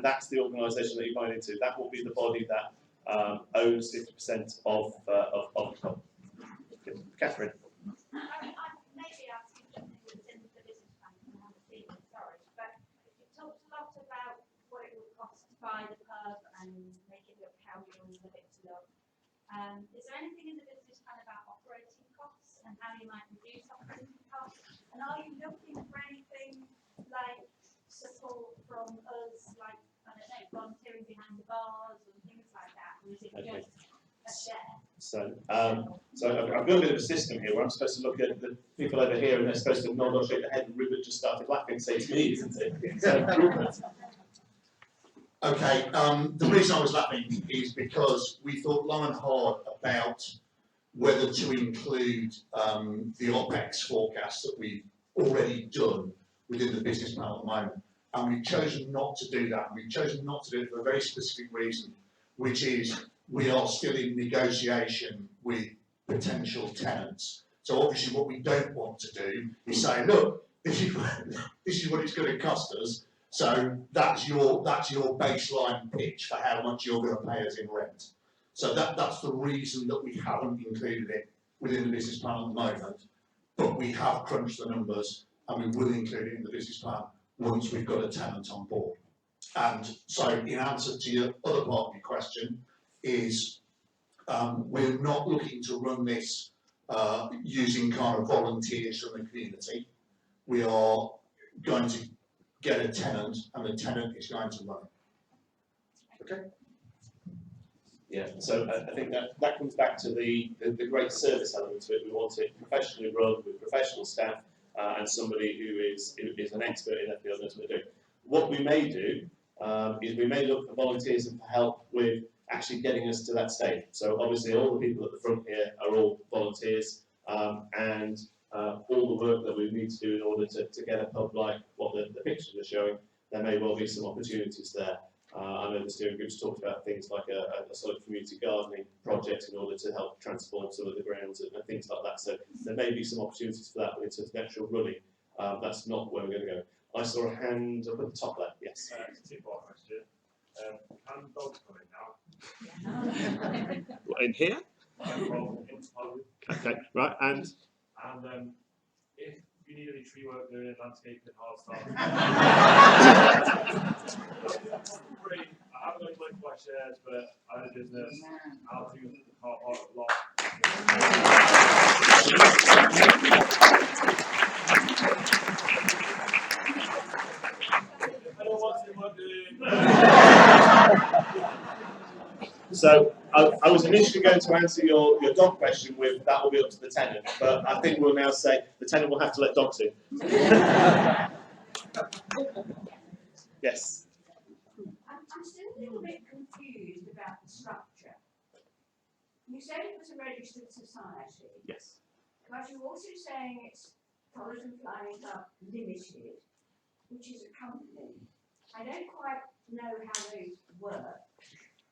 that's the organisation that you're going into. That will be the body that owns 50% of the pub. Okay. Catherine. Maybe asking something that's in the business plan, I haven't seen it, sorry, but you talked a lot about what it would cost to buy the pub and make it look how you want it to look. Is there anything in the business plan about operating costs and how you might reduce operating costs? And are you looking for anything like support from us, like, I don't know, volunteering behind the bars and things like that? Or is it just a share? So I've got a bit of a system here where I'm supposed to look at the people over here and they're supposed to nod or shake their head, and Rupert just started laughing, so it's me, isn't it? So, Rupert. Okay, the reason I was laughing is because we thought long and hard about whether to include the OPEX forecast that we've already done within the business plan at the moment. And we've chosen not to do that. We've chosen not to do it for a very specific reason, which is we are still in negotiation with potential tenants. So obviously what we don't want to do is say, look, this is what it's going to cost us. So that's your baseline pitch for how much you're going to pay us in rent. So that's the reason that we haven't included it within the business plan at the moment. But we have crunched the numbers and we will include it in the business plan once we've got a tenant on board. And so in answer to your other part of your question is we're not looking to run this using kind of volunteers from the community. We are going to get a tenant, and the tenant is going to run it. Okay. Yeah, so I think that comes back to the great service element of it. We want it professionally run with professional staff and somebody who is an expert in that field. That's what we do. What we may do is we may look for volunteers and for help with actually getting us to that stage. So obviously all the people at the front here are all volunteers, and all the work that we need to do in order to get a pub like what the pictures are showing, there may well be some opportunities there. I know the steering group's talked about things like a sort of community gardening project in order to help transform some of the grounds and things like that. So there may be some opportunities for that, but in terms of actual running, that's not where we're going to go. I saw a hand up at the top there. Yes. It's a two-part question. Can dogs come in now? In here? Okay, right, and if you need any tree work doing in landscaping, hard stuff. I haven't got to collect my shares, but I own a business. I'll do the car park a lot. If anyone wants to do so I was initially going to answer your dog question with that will be up to the tenant, but I think we'll now say the tenant will have to let dogs in. Yes. I'm still a little bit confused about the structure. You said it was a registered society, Yes. but you're also saying it's Tollerton Flying Club Limited, which is a company. I don't quite know how those work.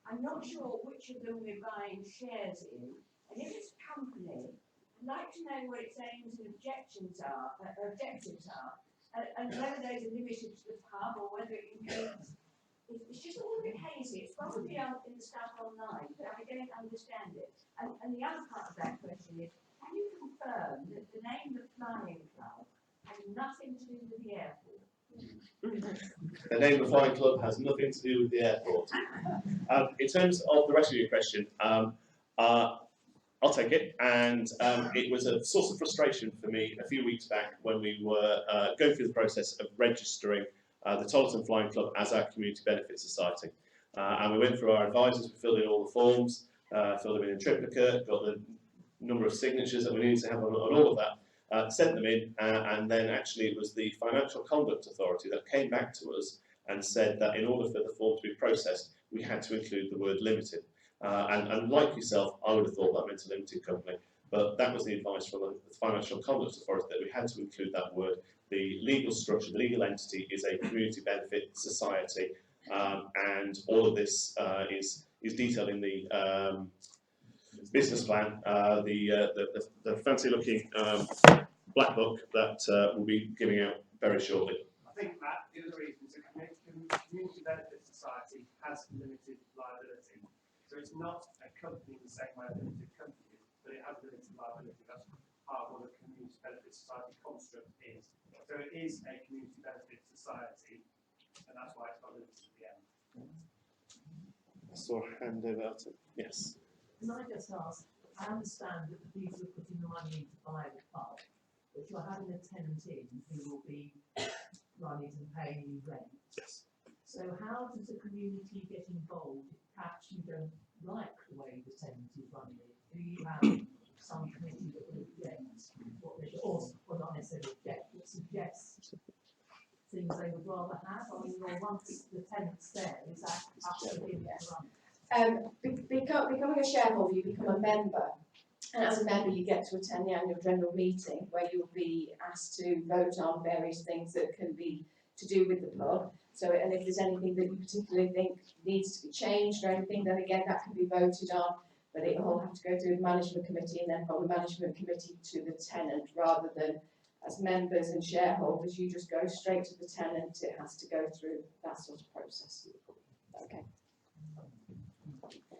I'm not sure which of them we're buying shares in, and if it's a company, I'd like to know what its aims and objectives are, and whether those are limited to the pub or whether it includes. It's just all a bit hazy. It's probably in the stuff online, but I don't understand it. And the other part of that question is, can you confirm that the name of the Flying Club has nothing to do with the airport? The name of the flying club has nothing to do with the airport. In terms of the rest of your question, I'll take it. And it was a source of frustration for me a few weeks back when we were going through the process of registering the Tollerton Flying Club as our community benefit society. And we went through our advisors, we filled in all the forms, filled them in triplicate, got the number of signatures that we needed to have on all of that. Sent them in, and then actually it was the Financial Conduct Authority that came back to us and said that in order for the form to be processed, we had to include the word limited. And like yourself, I would have thought that meant a limited company, but that was the advice from the Financial Conduct Authority that we had to include that word. The legal structure, the legal entity is a community benefit society, and all of this is detailed in the business plan, the fancy-looking black book that we'll be giving out very shortly. I think, Matt, the other reason is that community benefit society has limited liability. So it's not a company in the same way a limited company is, but it has limited liability. That's part of what a community benefit society construct is. So it is a community benefit society, and that's why it's got limited at the end. I saw a hand over to, yes. Can I just ask, I understand that the people are putting the money in to buy the pub, but you're having a tenant in who will be running and paying you rent. Yes. So how does the community get involved if perhaps you don't like the way the tenant is running it? Do you have some committee that will object what they or not necessarily object, but suggest things they would rather have? I mean, or once the tenant's there, is that up to him to run? Becoming a shareholder, you become a member, and as a member you get to attend the annual general meeting where you'll be asked to vote on various things that can be to do with the pub. So, and if there's anything that you particularly think needs to be changed or anything, then again that can be voted on, but it will have to go through the management committee and then from the management committee to the tenant, rather than as members and shareholders you just go straight to the tenant. It has to go through that sort of process. Okay.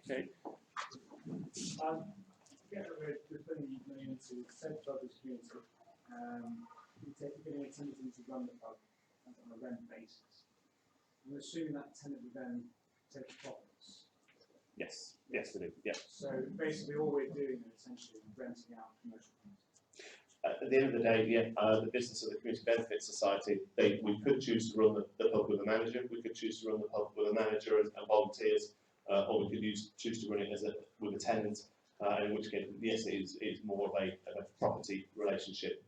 Okay. Together with putting money into said pub as community, you're getting a tenant in to run the pub on a rent basis. I'm assuming that tenant would then take the profits. Yes. Yes, we do. Yeah. So basically, all we're doing is essentially renting out commercial at the end of the day, the business of the Community Benefit Society, we could choose to run the pub with a manager, we could choose to run the pub with a manager and volunteers, or we could choose to run it with a tenant, in which case, yes, it is more of a property relationship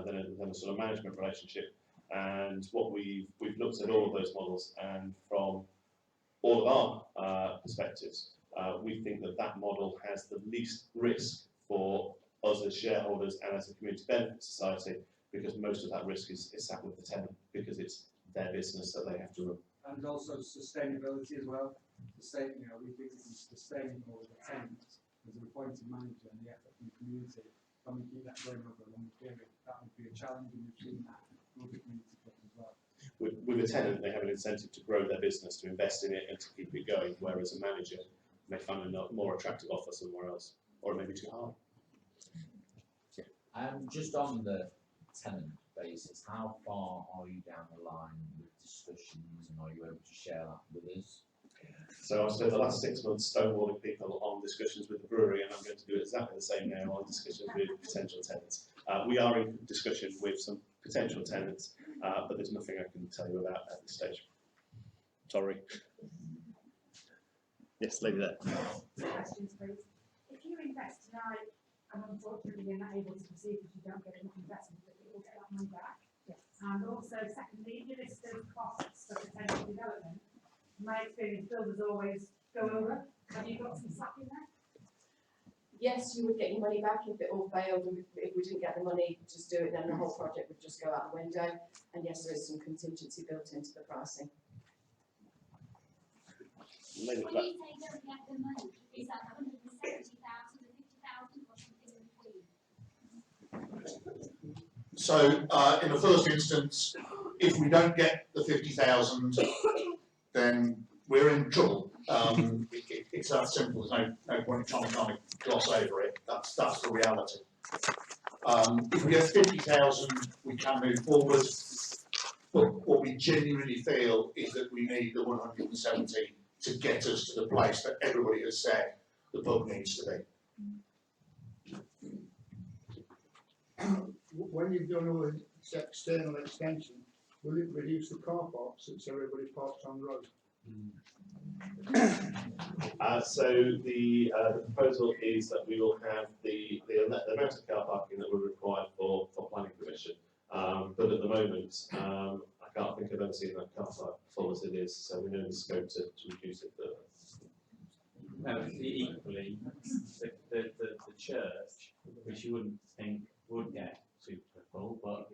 than a sort of management relationship. And what we've looked at all of those models, and from all of our perspectives, we think that model has the least risk for us as shareholders and as a community benefit society, because most of that risk is sat with the tenant, because it's their business that they have to run. And also sustainability as well. We think it's sustainable with the tenant as an appointed manager and the effort from the community. When we keep that going over a long period, that would be a challenge in between that with the community club as well. With a tenant, they have an incentive to grow their business, to invest in it and to keep it going, whereas a manager may find a more attractive offer somewhere else, or it may be too hard. Just on the tenant basis, how far are you down the line with discussions, and are you able to share that with us? So I've spent the last 6 months stonewalling people on discussions with the brewery, and I'm going to do exactly the same now on discussions with potential tenants. We are in discussion with some potential tenants, but there's nothing I can tell you about at this stage. Sorry. Yes, lady there. Questions, please. If you invest tonight, and unfortunately you're not able to proceed because you don't get enough investment, but you will get that money back. Yes. And also, secondly, your list of costs for potential development, my experience, builders always go over. Have you got some slack in there? Yes, you would get your money back if it all failed, and if we didn't get the money, just do it, then the whole project would just go out the window. And yes, there is some contingency built into the pricing. When you say don't get the money, is that 170,000 or 50,000 or something in between? So, in the first instance, if we don't get the 50,000, then we're in trouble. It's that simple. There's no point trying to gloss over it. That's the reality. If we get 50,000, we can move forward. But what we genuinely feel is that we need the 170 to get us to the place that everybody has said the pub needs to be. When you've done all this external extension, will it reduce the car parks since everybody parks on the road? So the proposal is that we will have the amount of car parking that we're required for planning permission. But at the moment, I can't think I've ever seen that car park full as it is, so we know the scope to reduce it further. Equally, the church, which you wouldn't think would get super full, but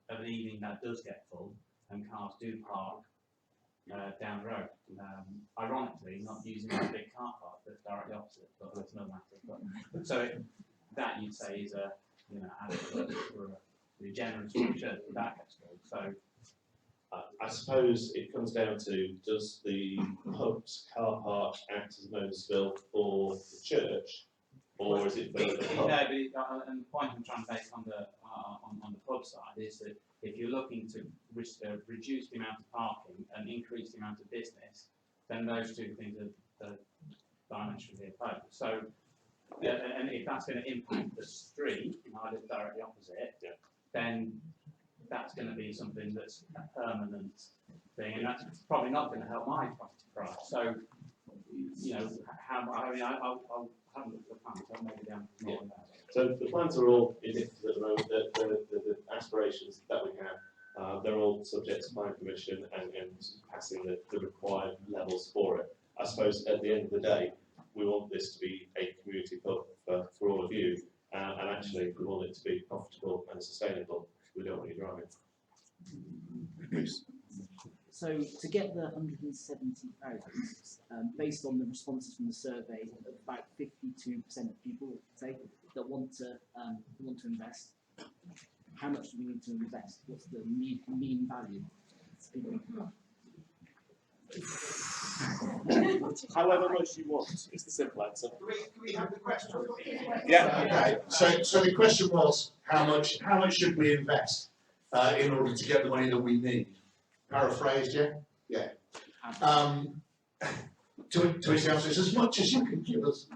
of an evening that does get full, and cars do park down the road. Ironically, not using a big car park that's directly opposite, but that's no matter. But so that you'd say is a adequate for a generous church for that category. So I suppose it comes down to, does the pub's car park act as an overspill for the church, or is it for the pub? No, but and the point I'm trying to make on the pub side is that if you're looking to reduce the amount of parking and increase the amount of business, then those two things are diametrically opposed. So, and if that's going to impact the street, I live directly opposite, then that's going to be something that's a permanent thing, and that's probably not going to help my property price. So, I haven't looked at the plans, so maybe down to more about it. So the plans are all indicative at the moment. The aspirations that we have, they're all subject to planning permission and passing the required levels for it. I suppose at the end of the day, we want this to be a community pub for all of you, and actually we want it to be profitable and sustainable. We don't want you driving. So to get the 170,000, based on the responses from the survey, about 52% of people say that want to invest. How much do we need to invest? What's the mean value? However much you want is the simple answer. Do we have the question? Yeah. Okay. So the question was how much should we invest in order to get the money that we need? Paraphrased, yeah? Yeah. To which the answer is as much as you can give us.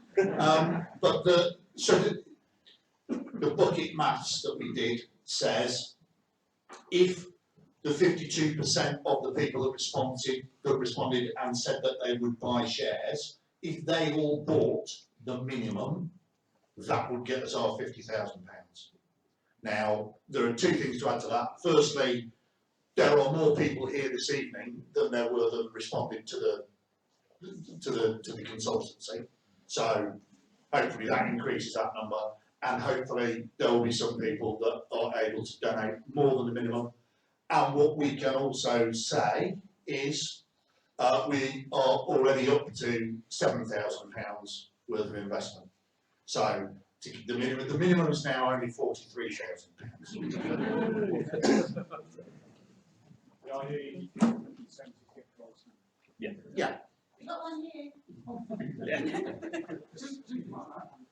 the bucket maths that we did says if the 52% of the people that responded and said that they would buy shares, if they all bought the minimum, that would get us our £50,000. Now, there are two things to add to that. Firstly, there are more people here this evening than there were that responded to the consultancy. So hopefully that increases that number, and hopefully there will be some people that are able to donate more than the minimum. And what we can also say is we are already up to £7,000 worth of investment. So the minimum is now only £43,000. Yeah. Yeah. Got one here. Yeah.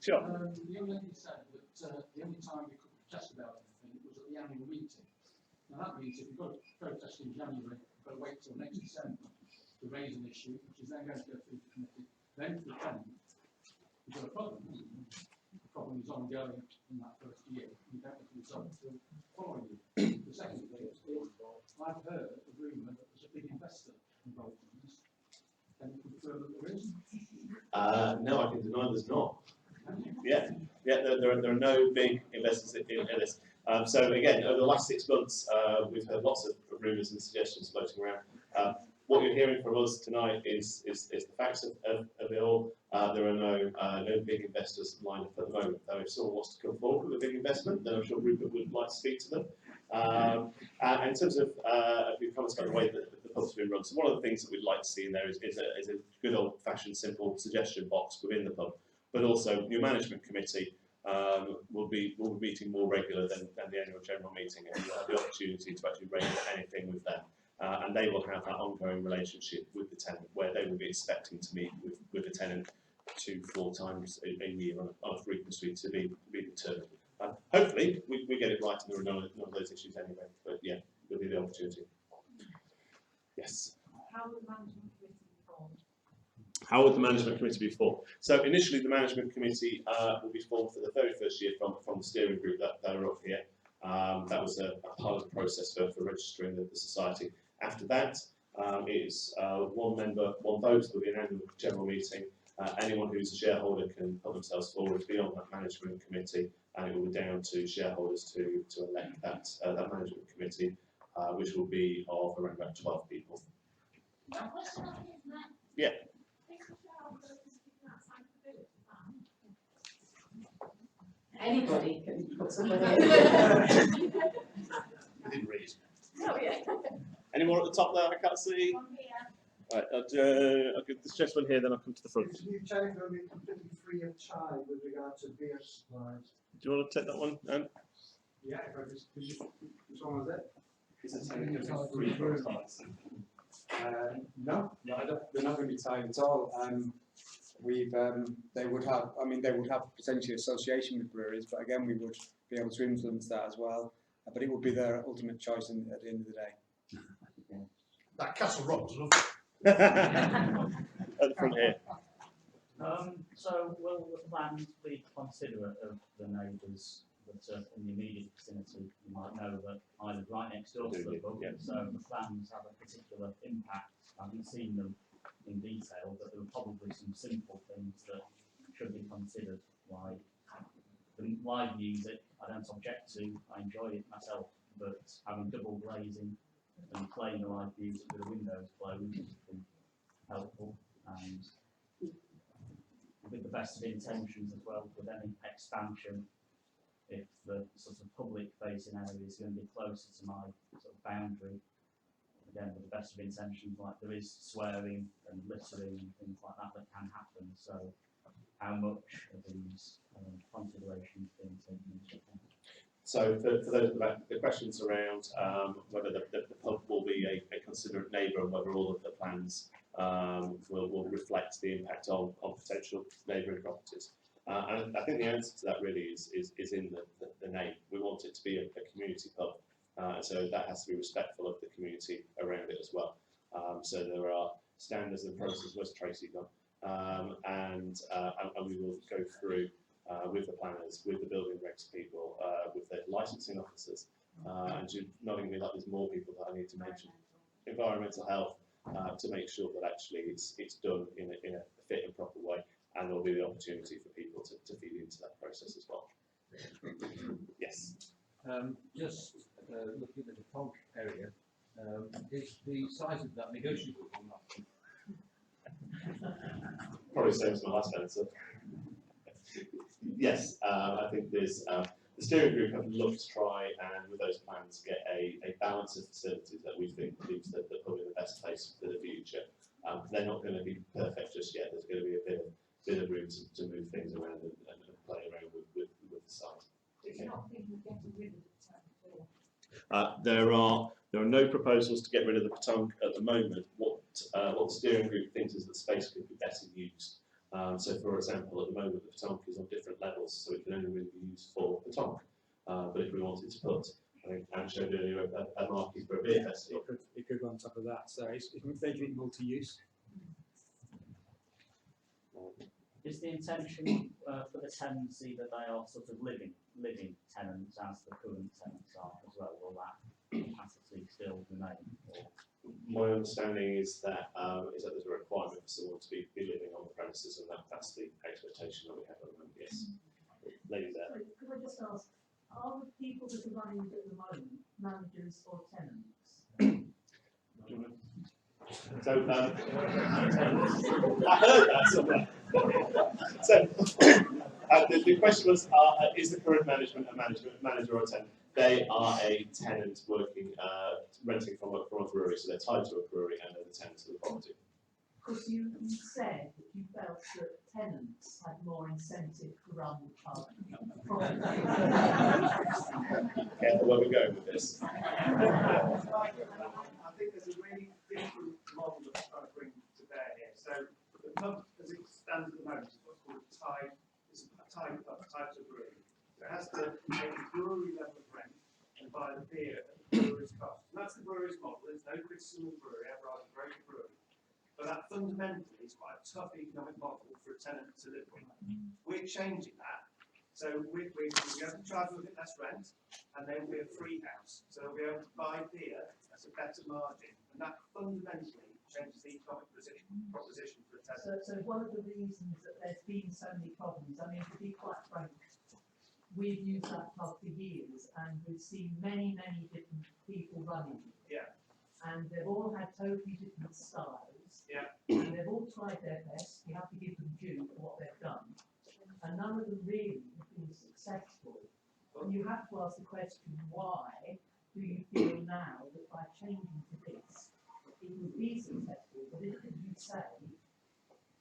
Sure. The young lady said that the only time we could protest about anything was at the annual meeting. Now that means if you've got to protest in January, you've got to wait till next December to raise an issue, which is then going to go through the committee, then to the tenant. You've got a problem. The problem is ongoing in that first year. You don't have to resolve it until the following year. The second thing is, I've heard a rumour that there's a big investor involved in this. Can you confirm that there is? No, I can deny there's not. Yeah, there are no big investors in this. So again, over the last 6 months, we've heard lots of rumours and suggestions floating around. What you're hearing from us tonight is the facts of it all. There are no big investors lined up at the moment. Though if someone wants to come forward with a big investment, then I'm sure Rupert would like to speak to them. And in terms of your comments about the way that the pub's been run, so one of the things that we'd like to see in there is a good old-fashioned, simple suggestion box within the pub. But also, your management committee will be meeting more regular than the annual general meeting, and you'll have the opportunity to actually raise anything with them. And they will have that ongoing relationship with the tenant, where they will be expecting to meet with the tenant 2-4 times a year on a frequency to be determined. Hopefully, we get it right, and there are none of those issues anyway. But yeah, there'll be the opportunity. Yes. How will the management committee be formed? How would the management committee be formed? So initially, the management committee will be formed for the very first year from the steering group that are up here. That was a part of the process for registering the society. After that, it's one member, one vote. There'll be an annual general meeting. Anyone who's a shareholder can put themselves forward to be on that management committee, and it will be down to shareholders to elect that management committee, which will be of around about 12 people. Yeah. Anybody can put somebody in. Within reason. Oh, yeah. Any more at the top there? I can't see. Right, I'll give this gentleman here, then I'll come to the front. Is new charge going to be completely free of charge with regard to beer supplies? Do you want to take that one, Anne? Yeah, if I just, which one was it? Is it going to be free for us? No, they're not going to be tied at all. They would have potentially association with breweries, but again, we would be able to influence that as well. But it would be their ultimate choice at the end of the day. That Castle Rock was lovely. At the front here. So will the plans be considerate of the neighbours that are in the immediate vicinity? You might know that I live right next door to the pub, so the plans have a particular impact. I haven't seen them in detail, but there are probably some simple things that should be considered, like the live music. I don't object to, I enjoy it myself, but having double glazing and playing the live music with the windows closed would be helpful, and with the best of intentions as well, with any expansion, if the sort of public facing area is going to be closer to my sort of boundary, again with the best of intentions, like there is swearing and littering and things like that can happen, so how much of these considerations being taken into account? So for those the questions around whether the pub will be a considerate neighbour and whether all of the plans will reflect the impact on potential neighbouring properties. And I think the answer to that really is in the name. We want it to be a community pub, so that has to be respectful of the community around it as well. So there are standards and processes. Where's Tracy gone? And we will go through with the planners, with the building regs people, with the licensing officers, and nodding me like there's more people that I need to mention. Environmental health, to make sure that actually it's done in a fit and proper way, and there'll be the opportunity for people to feed into that process as well. Yes. Just looking at the Tonk area, is the size of that negotiable or not? Probably same as my last answer. Yes, I think there's the steering group have looked to try and with those plans get a balance of facilities that we think leaves the pub in the best place for the future. They're not going to be perfect just yet. There's going to be a bit of room to move things around and play around with the site. You're not thinking of getting rid of the tank at all? There are no proposals to get rid of the petanque at the moment. What the steering group thinks is that space could be better used. So, for example, at the moment the petanque is on different levels, so it can only really be used for petanque. But if we wanted to put, I think Anne showed earlier a marquee for a beer festival. It could go on top of that. So it's making it multi-use. Is the intention for the tenancy that they are sort of living tenants as the current tenants are as well? Will that capacity still remain? Or? My understanding is that there's a requirement for someone to be living on the premises, and that's the expectation that we have at the moment. Yes. Lady there. Sorry, could I just ask, are the people that are running it at the moment managers or tenants? So I heard that somewhere. So the question was, is the current management a manager or a tenant? They are a tenant working, renting from a brewery, so they're tied to a brewery and they're the tenant of the property. Because you said that you felt that tenants had more incentive to run the pub. Careful where we're going with this. I think there's a really different model that I'm trying to bring to bear here. So the pub, as it stands at the moment, is what's called a tied pub, tied to a brewery. So it has to pay the brewery level of rent and buy the beer at the brewery's cost. And that's the brewery's model. There's no criticism of the brewery, everyone's a great brewery. But that fundamentally is quite a tough economic model for a tenant to live with. We're changing that. So we're going to be able to charge a little bit less rent, and then we'll be a free house. So they'll be able to buy beer at a better margin. And that fundamentally changes the economic proposition for a tenant. So one of the reasons that there's been so many problems, I mean, to be quite frank, we've used that pub for years, and we've seen many, many different people running it. Yeah. And they've all had totally different styles. Yeah. And they've all tried their best. You have to give them due for what they've done. And none of them really have been successful. And you have to ask the question, why do you feel now that by changing to this, it will be successful? But if you say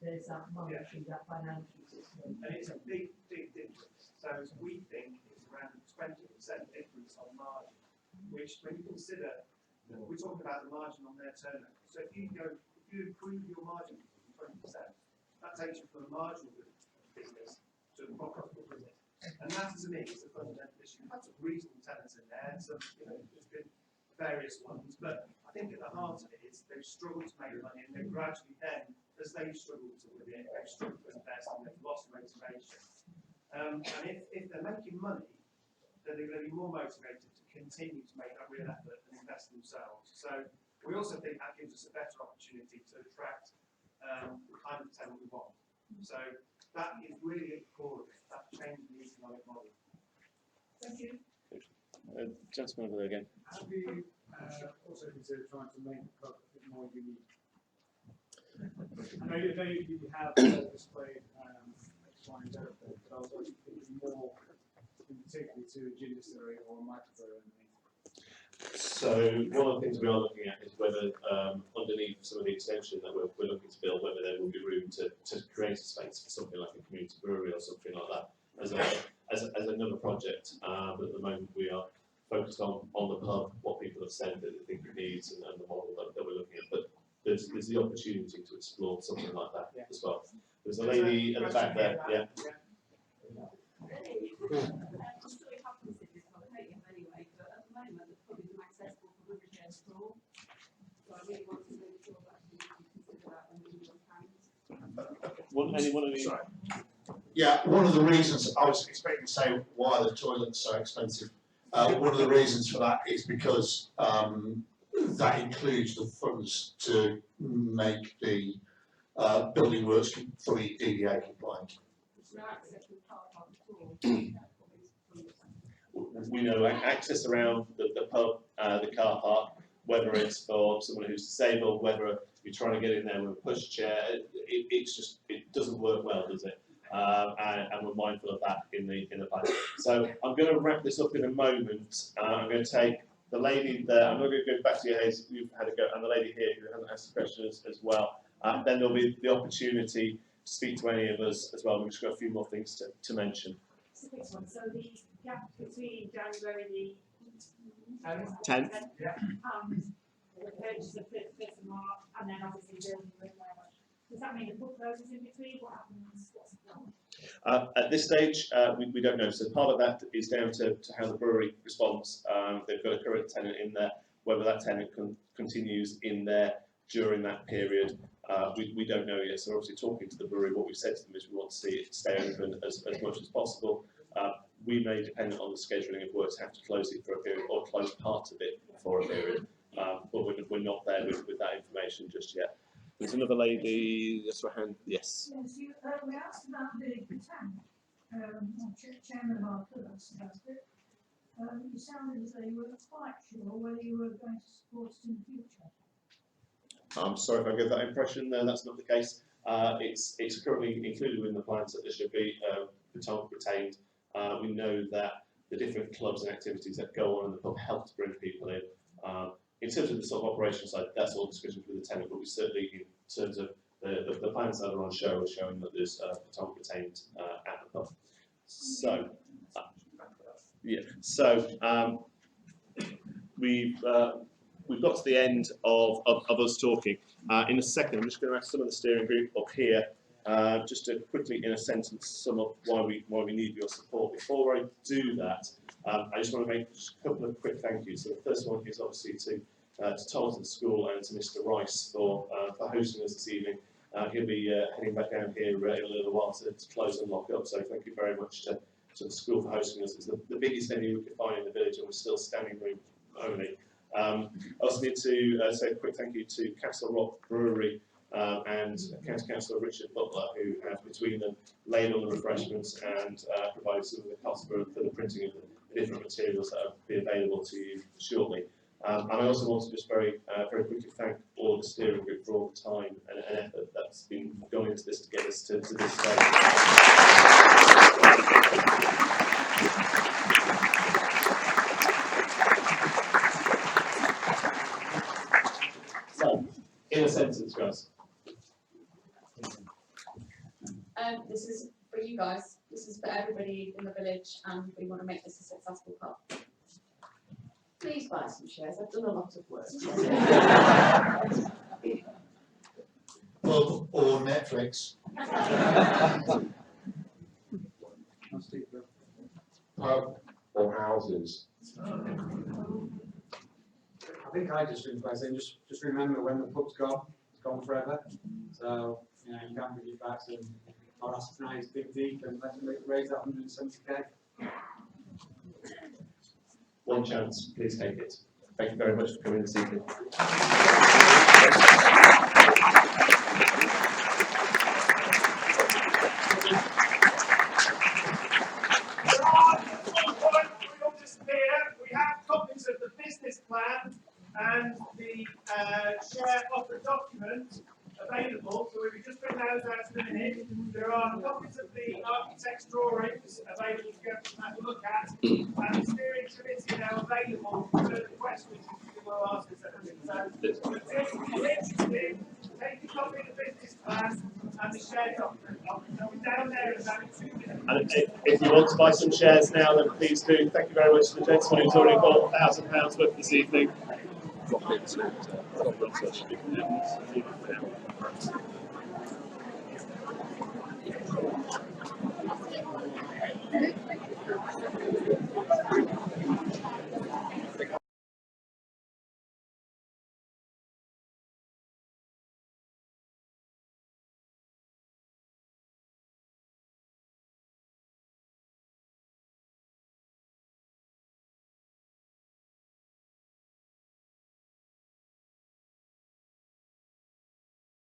there's that monetary, that financial system. And it's a big, big difference. So we think it's around 20% difference on margin, which when you consider, we're talking about the margin on their turnover. So if you improve your margin from 20%, that takes you from a marginal business to a more profitable business. And that to me is a fundamental issue. We've had some reasonable tenants in there, and some, there's been various ones, but I think at the heart of it is they've struggled to make money, and they've gradually then, as they've struggled to live in, they've struggled to invest, and they've lost motivation. And if they're making money, then they're going to be more motivated to continue to make that real effort and invest themselves. So we also think that gives us a better opportunity to attract the kind of tenant we want. So that is really at the core of it, that change in the economic model. Thank you. Gentleman over there again. Have you also considered trying to make the pub a bit more unique? I know you have displayed X, Y, and Z, but I was also thinking more in particular to a gin distillery or a microbrewery underneath. So one of the things we are looking at is whether underneath some of the extension that we're looking to build, whether there will be room to create a space for something like a community brewery or something like that as another project. But at the moment we are focused on the pub, what people have said that they think it needs, and the model that we're looking at. But there's the opportunity to explore something like that as well. There's a lady at the back there. Yeah. I'm sure you have considered this conversation anyway, but at the moment the pub isn't accessible from the return store. So I really want to make sure that you consider that when you do your plans. Any one of you? Yeah, one of the reasons, I was expecting to say why the toilet's so expensive. One of the reasons for that is because that includes the funds to make the building works fully DDA compliant. We know access around the pub, the car park, whether it's for someone who's disabled, whether you're trying to get in there with a pushchair, it doesn't work well, does it? And we're mindful of that in the plan. So I'm going to wrap this up in a moment. I'm going to take the lady there. I'm not going to go back to you, Hayes. You've had a go, and the lady here who hasn't asked a question as well. Then there'll be the opportunity to speak to any of us as well. We've just got a few more things to mention. So the gap between January the 10th. the purchase of 5th of March, and then obviously building with does that mean the book closes in between? What happens? What's the plan? At this stage, we don't know. So part of that is down to how the brewery responds. They've got a current tenant in there. Whether that tenant continues in there during that period, we don't know yet. So we're obviously talking to the brewery. What we've said to them is we want to see it stay open as much as possible. We may, depending on the scheduling of works, have to close it for a period or close part of it for a period. But we're not there with that information just yet. There's another lady, that's her hand, yes. Yes, we asked about the tank. Chairman of our club asked about it. You sounded as though you weren't quite sure whether you were going to support it in the future. I'm sorry if I give that impression. No, that's not the case. It's currently included within the plans that there should be retained. We know that the different clubs and activities that go on in the pub help to bring people in. In terms of the sort of operation side, that's all discussions with the tenant, but we certainly, in terms of the plans that are on show, are showing that there's baton retained at the pub. So, yeah. So we've got to the end of us talking. In a second, I'm just going to ask some of the steering group up here just to quickly, in a sentence, sum up why we need your support. Before I do that, I just want to make a couple of quick thank yous. So the first one is obviously to Tollerton School and to Mr. Rice for hosting us this evening. He'll be heading back down here in a little while to close and lock up. So thank you very much to the school for hosting us. It's the biggest venue we could find in the village, and we're still standing room only. I also need to say a quick thank you to Castle Rock Brewery and County Councillor Richard Butler, who have between them laid on the refreshments and provided some of the costs for the printing of the different materials that will be available to you shortly. And I also want to just very quickly thank all of the steering group for all the time and effort that's been going into this to get us to this stage. So, in a sentence, guys. This is for you guys. This is for everybody in the village, and we want to make this a successful pub. Please buy some shares. I've done a lot of work. Pub or Netflix? Pub or houses? I think I just finished by saying just remember when the pub's gone, it's gone forever. So you know you can't bring it back. So our ask tonight is big deep and let's raise that 170k. One chance, please take it. Thank you very much for coming this evening. We have copies of the business plan and the share offer document available, so we just bring those out in a minute. There are copies of the architect's drawings available to go and have a look at, and the steering committee now available for further questions if you will ask us anything. So, if you're interested, take a copy of the business plan and the share document. I'll be down there in about 2 minutes. And if you want to buy some shares now, then please do. Thank you very much to the gentleman who's already bought £1,000 worth this evening. Drop into